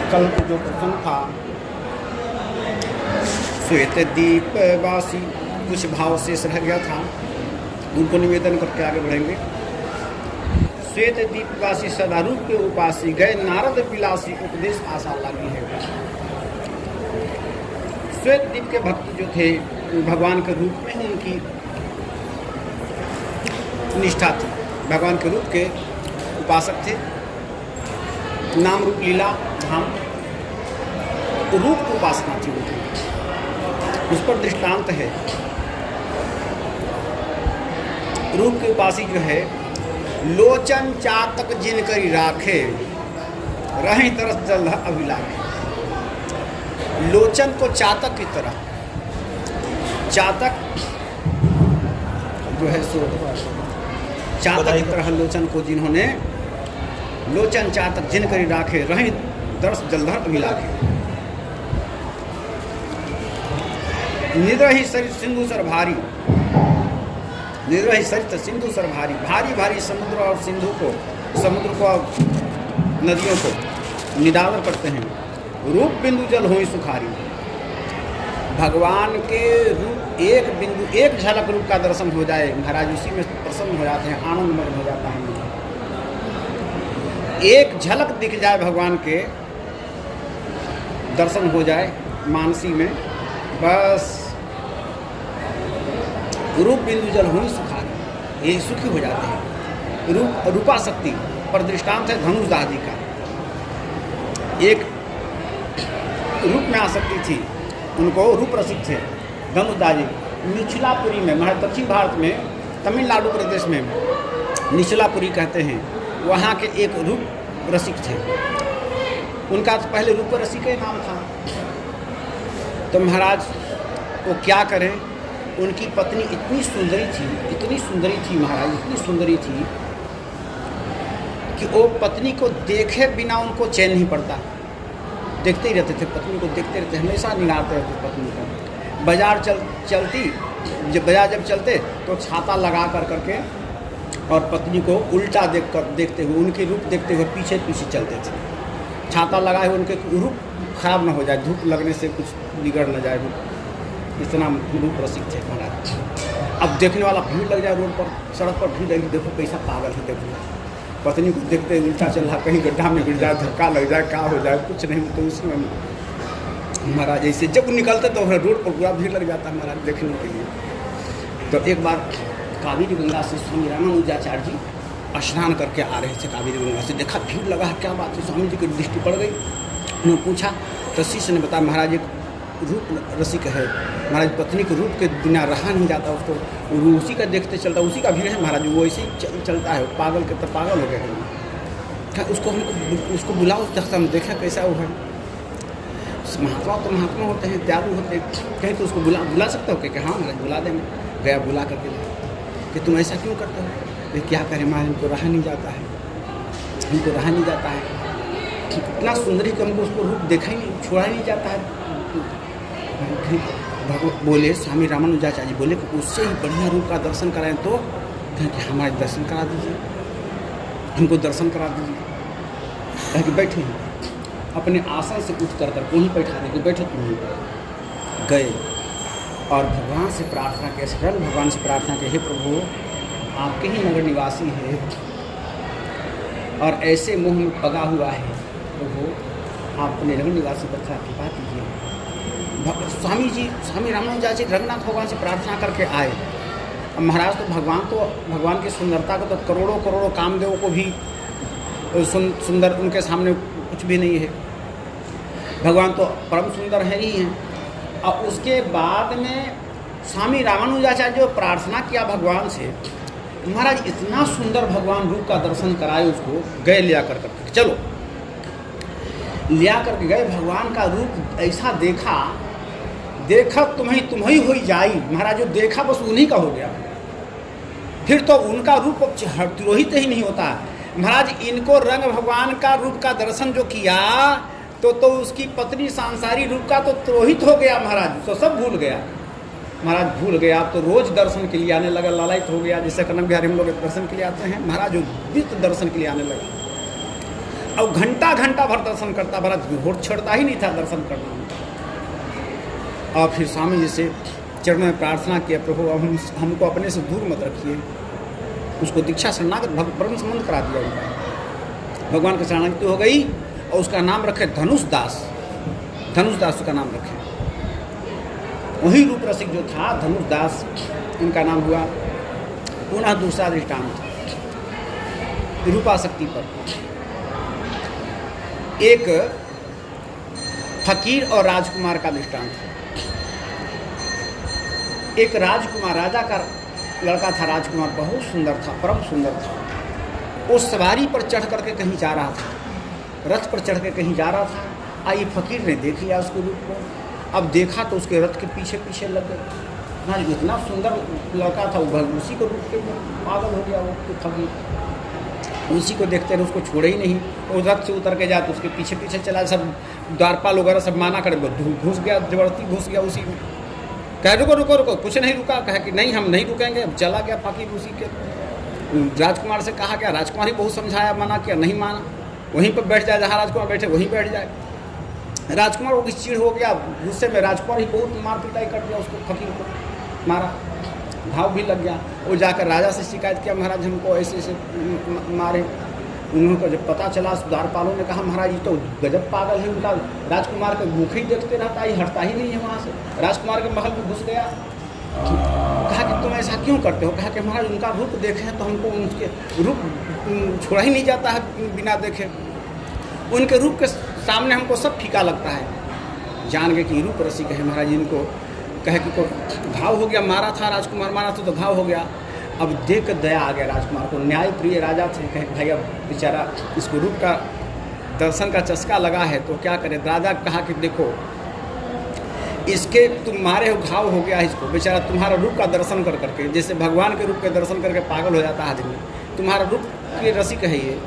कल जो प्रसंग था श्वेत दीप वासी कुछ भाव शेष रह गया था, उनको निवेदन करके आगे बढ़ेंगे। श्वेत दीप वासी सदारूप के उपासी गए नारद विलासी उपदेश आशा लागी है। श्वेत दीप के भक्त जो थे भगवान के रूप में ही उनकी निष्ठा थी, भगवान के रूप के उपासक थे। नाम रूप लीला धाम रूप की उपासना थी उनकी, उस पर दृष्टांत है। रूप के उपासी जो है लोचन चातक जिन करी राखे रही तरस जल अभिलाखे। लोचन को चातक की तरह, चातक जो है सो चातक की तरह लोचन को जिन्होंने लोचन चातक जिन करी राखे रही दर्श जलधर अभिलाखे। निद्रही सरित सिंधु सर भारी, निद्रही सरित सिंधु सर भारी, भारी भारी समुद्र और सिंधु को, समुद्र को और नदियों को निदावर करते हैं। रूप बिंदु जल होई सुखारी। भगवान के रूप एक बिंदु एक झलक रूप का दर्शन हो जाए महाराज, उसी में प्रसन्न हो जाते हैं, आनंदमय हो जाता है। एक झलक दिख जाए भगवान के, दर्शन हो जाए मानसी में, बस रूप बिंदु जल हुई सुखारी, ये सुखी हो जाते हैं। रूप रूपा शक्ति पर दृष्टांत है धनुषदास जी का। एक रूप में आसक्ति थी, उनको रूप रसिक थे धनुषदास जी। निचलापुरी में, हमारे दक्षिण भारत में तमिलनाडु प्रदेश में निचलापुरी कहते हैं, वहाँ के एक रूप रसिक थे। उनका तो पहले रूप रसिक का नाम था। तो महाराज वो क्या करें, उनकी पत्नी इतनी सुंदरी थी, इतनी सुंदरी थी महाराज, इतनी सुंदरी थी कि वो पत्नी को देखे बिना उनको चैन नहीं पड़ता। देखते ही रहते थे, पत्नी को देखते रहते, हमेशा निगारते रहते पत्नी को। बाजार चलती, जब बाजार जब चलते तो छाता लगा करके और पत्नी को उल्टा देखते हुए, उनके रूप देखते हुए पीछे पीछे चलते थे। छाता लगाए हुए उनके रूप खराब ना हो जाए, धूप लगने से कुछ बिगड़ न जाए, इतना रूप रसिक थे महाराज। अब देखने वाला भीड़ लग जाए रोड पर, सड़क पर भीड़ लगी, देखो कैसा पागल है, देखो पत्नी को देखते उल्टा चल रहा, कहीं गड्ढा में गिर जाए, धक्का लग जाए, क्या हो जाए, कुछ नहीं। तो उसी में महाराज ऐसे जब निकलते तो रोड पर पूरा भीड़ लग जाता है महाराज देखने के लिए। तो एक बार कावेरी गंगा से स्वामी रामानुजाचार्य जी स्नान करके आ रहे थे कावेरी गंगा से, देखा भीड़ लगा है, क्या बात है, स्वामी जी की दृष्टि पड़ गई। उन्होंने पूछा तो शिष्य ने बताया महाराज एक रूप रसिक है महाराज, पत्नी के रूप के बिना रहा नहीं जाता, उसको उसी का देखते चलता, उसी का भीड़ है महाराज, वो ऐसे ही चलता है, पागल के तो पागल हो गए हैं। उसको हमको उसको बुलाओ, हम देखा कैसा वो है। महात्मा तो महात्मा होते हैं, त्यागु होते हैं, कहीं तो उसको बुला सकते हो कि हाँ महाराज बुला देंगे। गया बुला करके कि तुम ऐसा क्यों करते हो, ये क्या करें महाराज, हमको रहा नहीं जाता है, हमको रहा नहीं जाता है। इतना सुंदरी कि हमको उसको रूप देखा ही नहीं, छोड़ा ही नहीं जाता है। बोले स्वामी रामानुजाचार्य जी बोले कि उससे ही बढ़िया रूप का दर्शन कराएं, तो कि हमारे दर्शन करा दीजिए, हमको दर्शन करा दीजिए। कि बैठे अपने आसन से उठ कर वहीं बैठा देंगे, बैठो तुम। गए और भगवान से प्रार्थना के, शरण भगवान से प्रार्थना के, हे प्रभु आपके ही नगर निवासी है और ऐसे मुँह में पगा हुआ है, प्रभु आप अपने नगर निवासी पर कृपा कीजिए। स्वामी जी, स्वामी रामानुजाचार्य जी रंगनाथ भगवान से प्रार्थना करके आए। अब महाराज तो भगवान की सुंदरता को तो करोड़ों करोड़ों कामदेवों को भी सुंदर उनके सामने कुछ भी नहीं है। भगवान तो परम सुंदर है ही हैं। और उसके बाद में स्वामी रामानुजाचार्य जो प्रार्थना किया भगवान से, महाराज इतना सुंदर भगवान रूप का दर्शन कराए उसको। गए लिया करके, चलो लिया करके गए, भगवान का रूप ऐसा देखा तुम्हें हो जाई। महाराज जो देखा बस उन्हीं का हो गया, फिर तो उनका रूप तिरोहित ही नहीं होता। महाराज इनको रंग भगवान का रूप का दर्शन जो किया तो उसकी पत्नी सांसारी रूप का तो तिरोहित हो गया महाराज, तो सब भूल गया महाराज, भूल गया। अब तो रोज दर्शन के लिए आने लगा, लालायित हो गया। जैसे कनक बिहारी हम लोग दर्शन के लिए आते हैं, महाराज जो नित्य दर्शन के लिए आने लगा। और घंटा घंटा भर दर्शन करता, भरत होठ छोड़ता ही नहीं था दर्शन करना। और फिर स्वामी जी से चरणों में प्रार्थना किया, प्रभु अब हमको अपने से दूर मत रखिए। उसको दीक्षा शरणागत ब्रह्म संबंध करा दिया उनका, भगवान की शरणागति हो गई और उसका नाम रखे धनुष दास। धनुष दास उसका नाम रखे। वही रूप रसिक जो था धनुष दास, इनका नाम हुआ। पुनः दूसरा दृष्टांत रूपाशक्ति पर। एक फकीर और राजकुमार का दृष्टांत है। एक राजकुमार, राजा का लड़का था, राजकुमार बहुत सुंदर था, परम सुंदर था। वो सवारी पर चढ़ करके कहीं जा रहा था, रथ पर चढ़ के कहीं जा रहा था। आई फकीर ने देख लिया उसके रूप को। अब देखा तो उसके रथ के पीछे पीछे लग गए। हाँ, इतना सुंदर लड़का था, वो उसी को रूप के पागल हो गया वो फकीर। उसी को देखते रहे, उसको छोड़े ही नहीं। वो रथ से उतर के जाते उसके पीछे पीछे चला। सब द्वारपाल वगैरह सब माना करे, घुस गया, जबरदस्ती घुस गया उसी में। कह रुको रुको रुको, कुछ नहीं रुका। कहा कि नहीं, हम नहीं रुकेंगे। अब चला गया फकीर उसी के। राजकुमार से कहा क्या, राजकुमार ही बहुत समझाया, मना किया, नहीं माना। वहीं पर बैठ जाए, जहाँ राजकुमार बैठे वहीं बैठ जाए। राजकुमार को किस चिड़ हो गया, गुस्से में राजकुमार ही बहुत मार पिटाई कर दिया उसको, फकीर को मारा, घाव भी लग गया। वो जाकर राजा से शिकायत किया, महाराज हमको ऐसे ऐसे मारे। उन्होंने जब पता चला, द्वारपालों ने कहा महाराज ये तो गजब पागल है, उनका राजकुमार के मुख ही देखते रहता है, हटता ही नहीं है वहाँ से। राजकुमार के महल में घुस गया। कहा कि तुम ऐसा क्यों करते हो? कहा कि महाराज उनका रूप देखे तो हमको उनके रूप छोड़ा ही नहीं जाता है बिना देखे। उनके रूप के सामने हमको सब फीका लगता है। जान गए कि रूप रसिक है महाराज। इनको कहे कि को घाव हो गया, मारा था राजकुमार, मारा था तो घाव हो गया। अब देख कर दया आ गया राजकुमार को। न्याय प्रिय राजा थे, कहे भाई अब बेचारा इसको रूप का दर्शन का चस्का लगा है तो क्या करे। राजा कहा कि देखो इसके तुम मारे हो, घाव हो गया इसको, बेचारा तुम्हारा रूप का दर्शन कर करके, जैसे भगवान के रूप के दर्शन करके पागल हो जाता है आदमी, तुम्हारा रूप के रसिक है ये।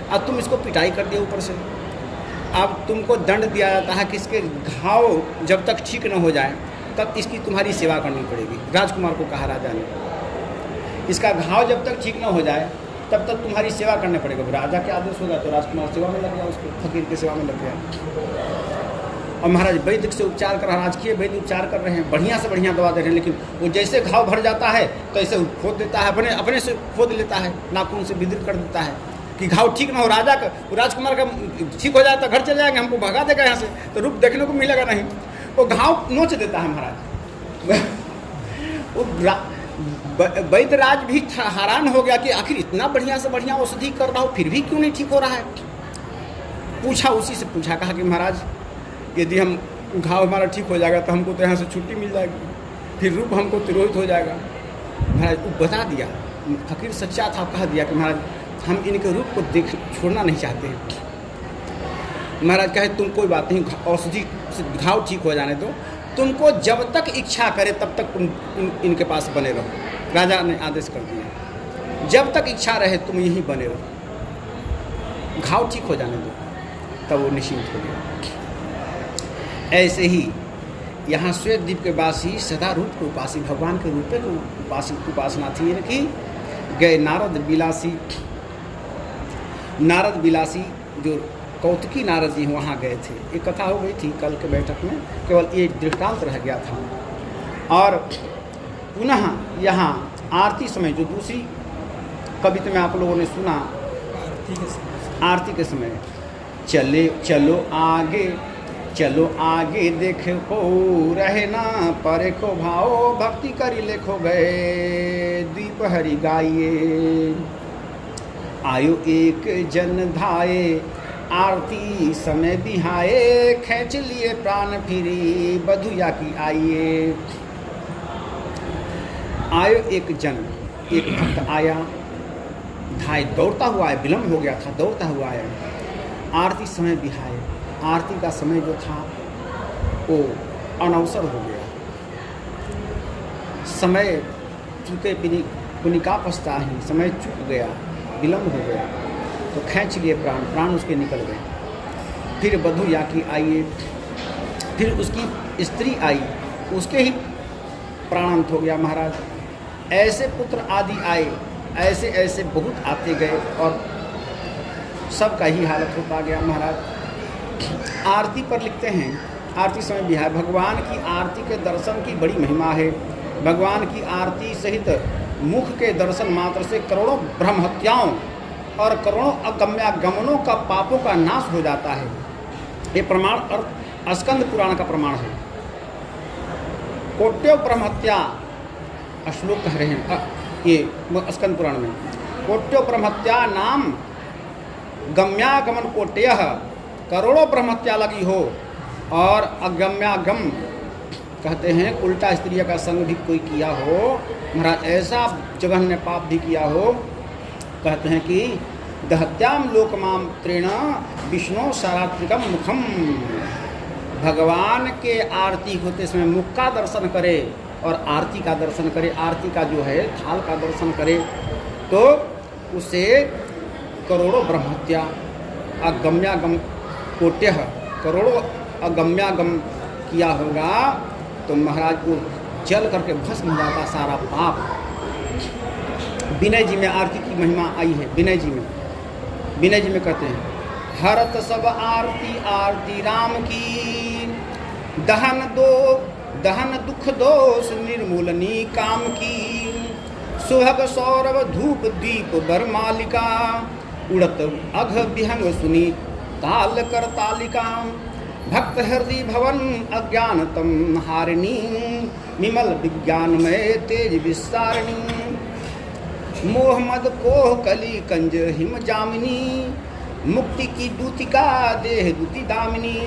अब तुम इसको पिटाई कर दिया ऊपर से। अब तुमको दंड दिया जाता है कि इसके घाव जब तक ठीक न हो जाए तब इसकी तुम्हारी सेवा करनी पड़ेगी। राजकुमार को कहा राजा ने, इसका घाव जब तक ठीक न हो जाए तब तक तुम्हारी सेवा करने पड़ेगा। राजा के आदेश होगा तो राजकुमार सेवा में लग गया, उसको फकीर की सेवा में लग गया। और महाराज वैद्य से उपचार कर, राजकीय वैद्य उपचार कर रहे हैं, बढ़िया से बढ़िया दवा दे रहे हैं, लेकिन वो जैसे घाव भर जाता है तो ऐसे खोद देता है, अपने से खोद लेता है, नाखून से विद्युत कर देता है कि घाव ठीक ना हो। राजा का, राजकुमार का ठीक हो जाए तो घर चले जाएंगे, हमको भगा देगा यहाँ से, तो रूप देखने को मिलेगा नहीं। वो घाव नोच देता है महाराज। वो वैद्यराज भी हैरान हो गया कि आखिर इतना बढ़िया से बढ़िया औषधि कर रहा हो फिर भी क्यों नहीं ठीक हो रहा है। पूछा, उसी से पूछा, कहा कि महाराज यदि हम घाव हमारा ठीक हो जाएगा तो हमको तो यहाँ से छुट्टी मिल जाएगी, फिर रूप हमको तिरोहित हो जाएगा। महाराज वो बता दिया, फकीर सच्चा था, कह दिया कि महाराज हम इनके रूप को छोड़ना नहीं चाहते हैं। महाराज कहे तुम कोई बात नहीं, औषधि से घाव ठीक हो जाने दो, तुमको जब तक इच्छा करे तब तक इनके पास बने रहो। राजा ने आदेश कर दिया, जब तक इच्छा रहे तुम यहीं बने रहो, घाव ठीक हो जाने दो। तब वो निश्चिंत हो गया। ऐसे ही यहाँ श्वेत द्वीप के वासी सदा रूप के उपासी, भगवान के रूप को उपासना थी इनकी। गए नारद विलासी जो कौतुकी नारद जी वहाँ गए थे। एक कथा हो गई थी कल के बैठक में, केवल एक दृष्टांत रह गया था। और पुनः यहाँ आरती समय, जो दूसरी कविता में आप लोगों ने सुना, आरती के समय चलो आगे देखो रहे ना परे को भाओ, भक्ति करी लेखो गए दीप हरि गाइए। आयो एक जन धाये आरती समय बिहाए, खींच लिए प्राण फिरी बधुया की आइए। आयो एक जन, एक भक्त आया, धाय दौड़ता हुआ आया, विलम्ब हो गया था, दौड़ता हुआ आया। आरती समय बिहाए, आरती का समय जो था वो अनवसर हो गया। समय चुके पुनिका पछताहि, समय चुक गया, विलम्ब हो गया, तो खींच लिए प्राण उसके निकल गए। फिर बधू या की आइए, फिर उसकी स्त्री आई, उसके ही प्राणांत हो गया महाराज। ऐसे पुत्र आदि आए, ऐसे ऐसे बहुत आते गए और सबका ही हालत होता गया महाराज। आरती पर लिखते हैं, आरती समय भी है, भगवान की आरती के दर्शन की बड़ी महिमा है। भगवान की आरती सहित मुख के दर्शन मात्र से करोड़ों ब्रह्म हत्याओं और करोड़ों अगम्यागमनों का पापों का नाश हो जाता है। ये प्रमाण और स्कंद पुराण का प्रमाण है। कोट्यो ब्रह्म हत्या श्लोक कह रहे हैं ये स्कंद पुराण में, कोट्यो ब्रह्म हत्या नाम गम्यागमन कोट्यः, करोड़ों ब्रह्म हत्या लगी हो और अगम्यागम कहते हैं उल्टा स्त्रियों का संग भी कोई किया हो महाराज, ऐसा जघन्य पाप भी किया हो, कहते हैं कि दहत्याम लोकमाम त्रेण विष्णु सारात्रिकम मुखम, भगवान के आरती होते समय मुख का दर्शन करे और आरती का दर्शन करे, आरती का जो है थाल का दर्शन करे तो उसे करोड़ों ब्रह्म हत्या अगम्यागम कोट्यः, करोड़ों अगम्यागम किया होगा तो महाराज को जल करके भस्म हो जाता सारा पाप। विनय जी में आरती की महिमा आई है, विनय जी में कहते हैं, हरत सब आरती आरती राम की, दहन दुख दोष निर्मूलनी काम की, सुभग सौरभ धूप दीप बरमालिका, उड़त अघ विहंग सुनी ताल कर तालिका, भक्त हृदय भवन अज्ञानतम हारिणी, विमल विज्ञानमय तेज विस्तारिणी, मोह मद कोह कली कंज हिम जामिनी, मुक्ति की दूतिका देह दूति दामिनी,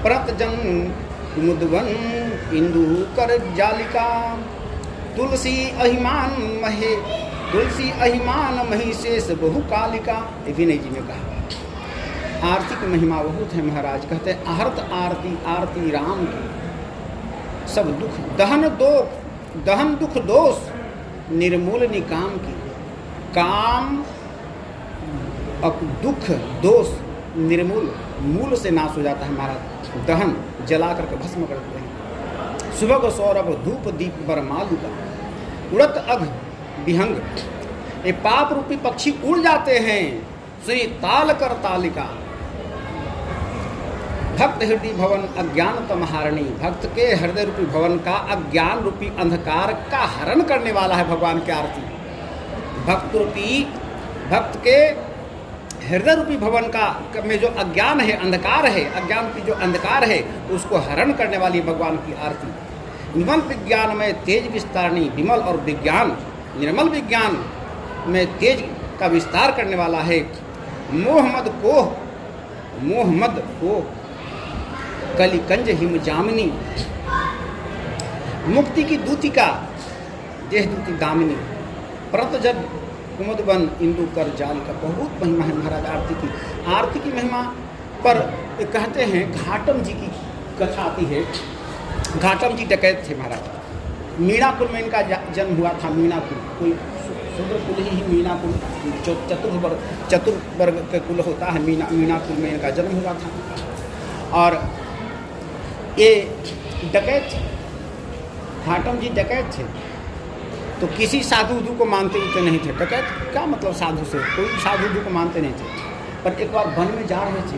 प्रत जन कुमुदवन इंदु कर जालिका, तुलसी अहिमान मही शेष बहु कालिका। विनय जी ने कहा आरती की महिमा बहुत है महाराज, कहते हैं आहर्त आरती आरती राम की, सब दुख दहन दुख दोष निर्मूल निकाम की, काम अब दुख दोष निर्मूल मूल से नाश हो जाता है महाराज, दहन जला करके भस्म कर देते हैं, सुबह सौरभ धूप दीप बरमालू का, उड़त अघ विहंग, ये पाप रूपी पक्षी उड़ जाते हैं, सुनी ताल कर तालिका, भक्त हृदय भवन अज्ञान तमहारणी, भक्त के हृदय रूपी भवन का अज्ञान रूपी अंधकार का हरण करने वाला है भगवान की आरती। भक्त के हृदय रूपी भवन का में जो अज्ञान है, अंधकार है, अज्ञान रूपी जो अंधकार है उसको हरण करने वाली भगवान की आरती। विमल विज्ञान में तेज विस्तारणी, विमल और विज्ञान निर्मल विज्ञान में तेज का विस्तार करने वाला है। मोहम्मद को कलिकंज हिम जामिनी, मुक्ति की दूतिका देह दूती दामिनी, प्रतजन कुमुदवन इंदु कर जाल का, बहुत महिमा है महाराज आरती की। आरती की महिमा पर कहते हैं घाटम जी की कथा आती है। घाटम जी डकैत थे महाराज, मीनापुर में इनका जन्म हुआ था। मीनापुर कोई शूद्र कुल ही मीनापुर, जो चतुर्वर्ग का कुल होता है, मीनापुर में इनका जन्म हुआ था। और ये डकैत थे, घाटम जी डकैत थे, तो किसी साधु उधु को मानते ही नहीं थे। डकैत क्या मतलब साधु से, कोई साधु उधु को मानते नहीं थे। पर एक बार वन में जा रहे थे,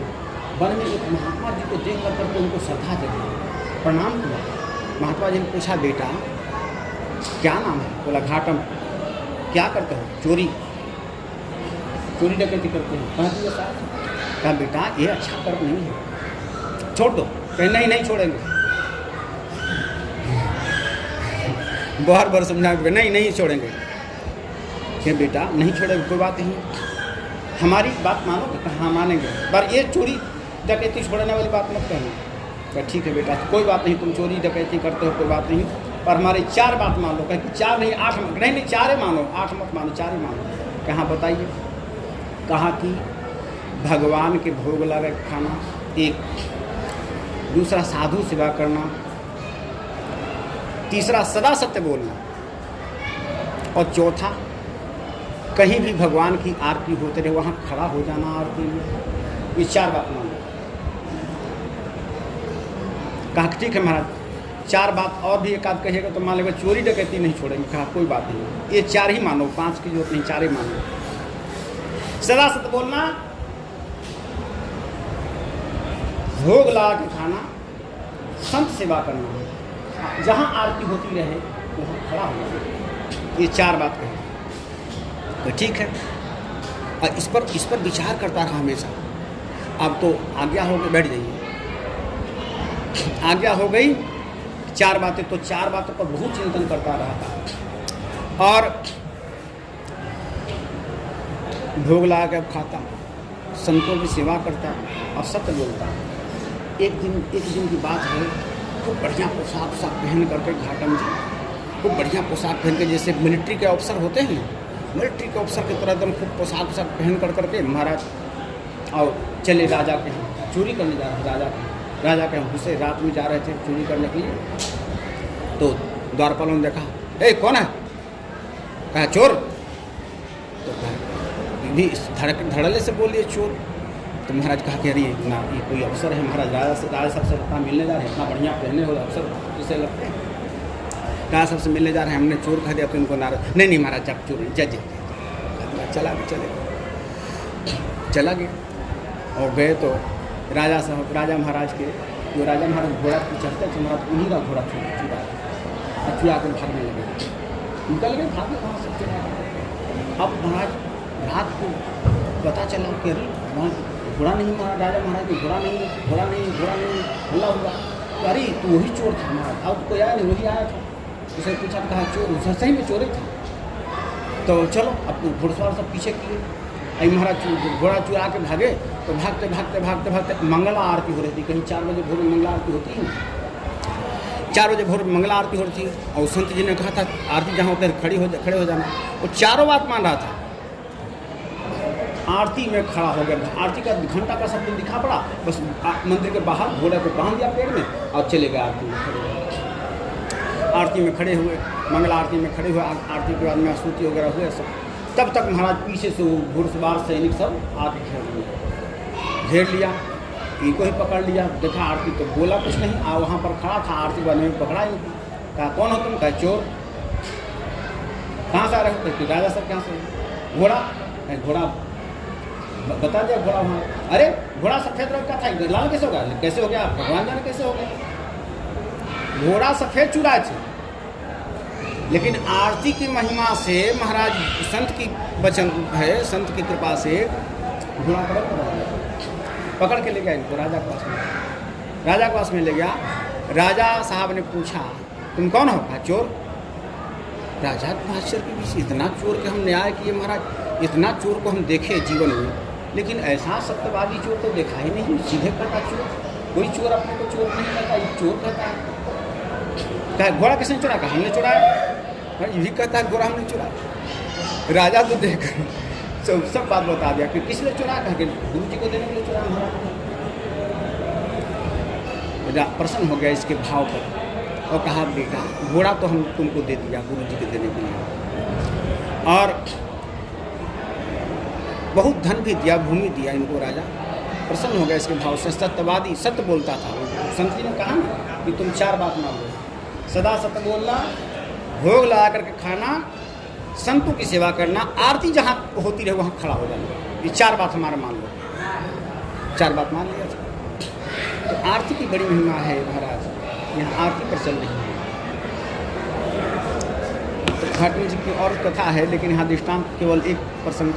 वन में एक महात्मा जी को देख करके उनको श्रद्धा जगी, प्रणाम किया। महात्मा जी ने पूछा बेटा क्या नाम है? बोला घाटम। क्या करते हो? चोरी डकैती करते हैं। कहा दिया साहब। कहा बेटा ये अच्छा कर्म नहीं है, छोड़ दो। कहीं नहीं छोड़ेंगे। बार बार समझाएंगे नहीं छोड़ेंगे। क्या बेटा नहीं छोड़ेंगे, कोई बात नहीं, हमारी बात मानोगे? कहाँ मानेंगे, पर ये चोरी डकैती छोड़ने वाली बात मत कहना। क्या ठीक है बेटा, कोई बात नहीं, तुम चोरी डकैती करते हो कोई बात नहीं, पर हमारी 4 बात मान लो। कहीं 4 नहीं 8, नहीं 4 ही मानो, 8 मत मानो, 4 ही मानो। कहाँ बताइए? कहा कि भगवान के भोग लगा खाना, एक, दूसरा साधु सेवा करना, तीसरा सदा सत्य बोलना, और चौथा कहीं भी भगवान की आरती होते रहे वहाँ खड़ा हो जाना आरती में। ये 4 बात मान लो। कहा ठीक है महाराज, 4 बात और भी एक आध कहिएगा तो मान लेगा चोरी डकैती नहीं छोड़ेंगे। कहा कोई बात नहीं, ये 4 ही मानो, 5 की जरूरत नहीं, 4 ही मानो। सदा सत्य बोलना, भोग लगा के खाना, संत सेवा करना, जहाँ आरती होती रहे वहाँ खड़ा हो जाना। ये 4 बात कही। तो ठीक है, और इस पर विचार करता रहा हमेशा। अब तो आज्ञा हो गई, बैठ जाइए। आज्ञा हो गई, 4 बातें, तो 4 बातों पर बहुत चिंतन करता रहा था और भोग लगा के खाता, संतों की सेवा करता और सत्य बोलता। एक दिन की बात है, खूब बढ़िया पोशाक पहन करके घाटम जी, खूब बढ़िया पोशाक पहन के, जैसे मिलिट्री के अफसर होते हैं ना, मिलिट्री के अफसर की तरह एकदम खूब पोशाक पहन करके महाराज और चले राजा के यहाँ चोरी करने जा रहे। राजा के यहाँ घुसे, रात में जा रहे थे चोरी करने के लिए। तो द्वारपालों ने देखा, ए कौन है? कहा चोर। तो कहा भी धड़ल्ले से बोलिए चोर। तो महाराज कहा कि अरे ना, ये कोई अफसर है महाराज, राजा साहब से इतना मिलने जा रहे हैं, इतना बढ़िया पहने हो अफसर जिसे लगते हैं, राजा साहब से मिलने जा रहे हैं, हमने चोर कह दिया तो इनको नाराज। नहीं महाराज आप चोर जज। चला गए और गए तो राजा महाराज के, जो राजा महाराज घोड़ा पे चढ़ते थे, महाराज उन्हीं का घोड़ा चुरा कर भागने लगे, निकल गए, भागे वहाँ से चुरा। अब महाराज रात को पता चला कि अरे वहाँ घोड़ा नहीं, राजा महाराज को घोड़ा नहीं हल्ला हुआ। तो अरे तो वही चोर था महाराज, अब कोई आया नहीं, वही आया था। उसे पूछा, कहा चोर, सही में चोरी था। तो चलो अब घुड़सवार सब पीछे किए, आई महाराज घोड़ा चुरा के भागे। तो भागते मंगला आरती हो रही थी, कहीं 4 बजे भोर में मंगला आरती होती है, 4 बजे भोर में मंगला आरती हो रही थी। और संत जी ने कहा था आरती जहाँ होते हैं खड़े हो जाना। वो चारों बात मान रहा था, आरती में खड़ा हो गया। आरती का घंटा का शब्द दिखा पड़ा, बस मंदिर के बाहर घोड़े को बांध दिया पेड़ में और चले गए आरती में खड़े हुए। आरती में खड़े हुए, मंगला आरती में खड़े हुए, आरती के बाद में स्तुति वगैरह हुए सब। तब तक महाराज पीछे से घुड़सवार सैनिक सब आके घेर लिया, इनको ही पकड़ लिया। देखा आरती तो बोला कुछ नहीं, वहाँ पर खड़ा था, आरती वाले में पकड़ा ही। कहा कौन हो तुम? कहा चोर। कहाँ से आ रहे हो? राजा सर कहाँ से? घोड़ा बता दिया घोड़ा वहाँ। अरे घोड़ा सफ़ेद रंग का था, लाल कैसे होगा? कैसे हो गया? भगवान जाने कैसे हो गया। घोड़ा सफ़ेद चुरा थे, लेकिन आरती की महिमा से महाराज संत की वचन है, संत की कृपा से घोड़ा पकड़ के ले गया इनको राजा के पास में ले गया। राजा साहब ने पूछा तुम कौन हो? कहा चोर। राजा को आश्चर्य के बीच, इतना चोर के हम न्याय किए महाराज, इतना चोर को हम देखे जीवन में, लेकिन ऐसा सत्यवादी चोर तो देखा ही नहीं। सीधे कहता चोर, कोई चोर अपने को चोर नहीं कहता, ये चोर कहता है। कहा घोड़ा किसने चुरा? कहा हमने चुराया। ये भी कहता है घोड़ा हमने चुराया। राजा तो देख सब बात बता दिया कि किस लिए चुरा, कहा कि गुरु जी को देने के लिए चुरा महाराज। प्रसन्न हो गया इसके भाव पर और कहा बेटा घोड़ा तो हम तुमको दे दिया गुरु जी को देने के लिए, और बहुत धन भी दिया, भूमि दिया इनको। राजा प्रसन्न हो गया इसके भाव से। सत्यवादी, सत्य बोलता था। संत जी ने कहा ना कि तुम 4 बात मांगो, सदा सत्य बोलना, भोग लगा करके खाना, संतों की सेवा करना, आरती जहाँ होती रहे वहाँ खड़ा हो जाना। ये 4 बात हमारा मान लो। 4 बात मान लिया था। तो आरती की बड़ी महिमा है महाराज, यहाँ आरती पर चल रही है। तो घाटम जी की और कथा है, लेकिन यहाँ दृष्टांत केवल एक प्रसंग